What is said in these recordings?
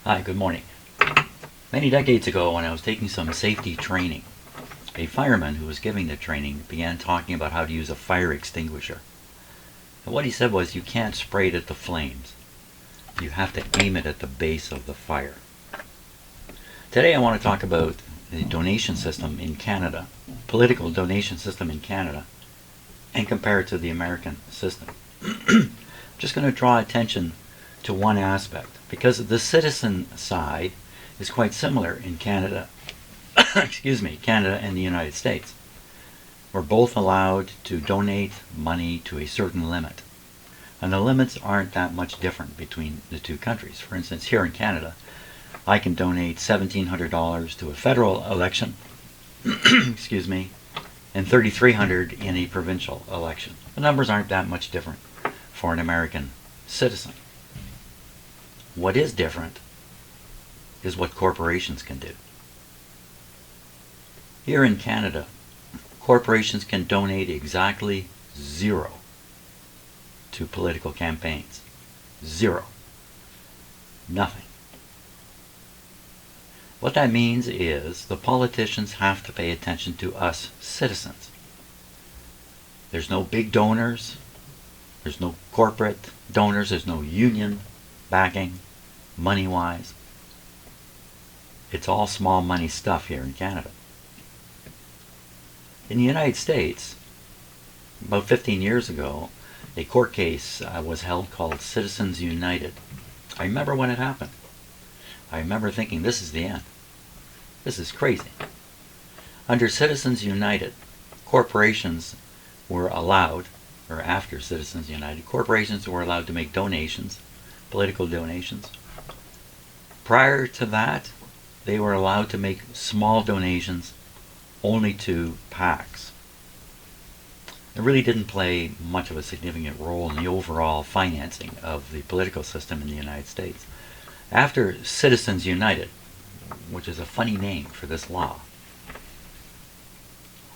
Hi, good morning. Many decades ago, when I was taking some safety training, a fireman who was giving the training began talking about how to use a fire extinguisher. And what he said was, you can't spray it at the flames. You have to aim it at the base of the fire. Today I want to talk about the donation system in Canada, political donation system in Canada, and compare it to the American system. I'm just going to draw attention to one aspect, because the citizen side is quite similar in Canada, Canada and the United States. We're both allowed to donate money to a certain limit. And the limits aren't that much different between the two countries. For instance, here in Canada, I can donate $1,700 to a federal election, and $3,300 in a provincial election. The numbers aren't that much different for an American citizen. What is different is what corporations can do. Here in Canada, corporations can donate exactly zero to political campaigns. Zero. Nothing. What that means is the politicians have to pay attention to us citizens. There's no big donors. There's no corporate donors. There's no union backing, money-wise. It's all small money stuff here in Canada. In the United States, about 15 years ago, a court case was held called Citizens United. I remember when it happened. I remember thinking, this is the end. This is crazy. Under Citizens United, corporations were allowed, or after Citizens United, corporations were allowed to make donations, political donations. Prior to that, they were allowed to make small donations only to PACs. It really didn't play much of a significant role in the overall financing of the political system in the United States. After Citizens United, which is a funny name for this law,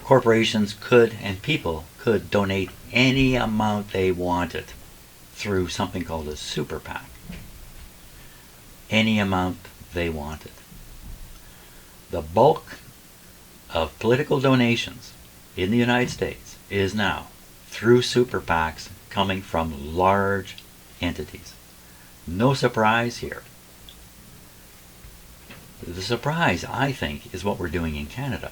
corporations could and people could donate any amount they wanted through something called a super PAC. Any amount they wanted. The bulk of political donations in the United States is now through super PACs coming from large entities. No surprise here. The surprise, I think, is what we're doing in Canada.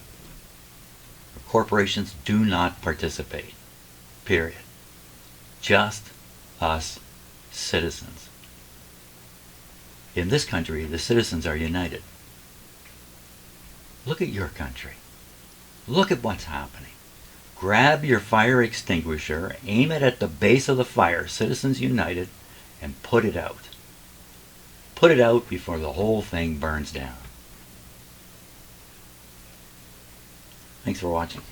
Corporations do not participate. Period. Just us citizens. In this country, the citizens are united. Look at your country. Look at what's happening. Grab your fire extinguisher, aim it at the base of the fire, Citizens United, and put it out. Put it out before the whole thing burns down. Thanks for watching.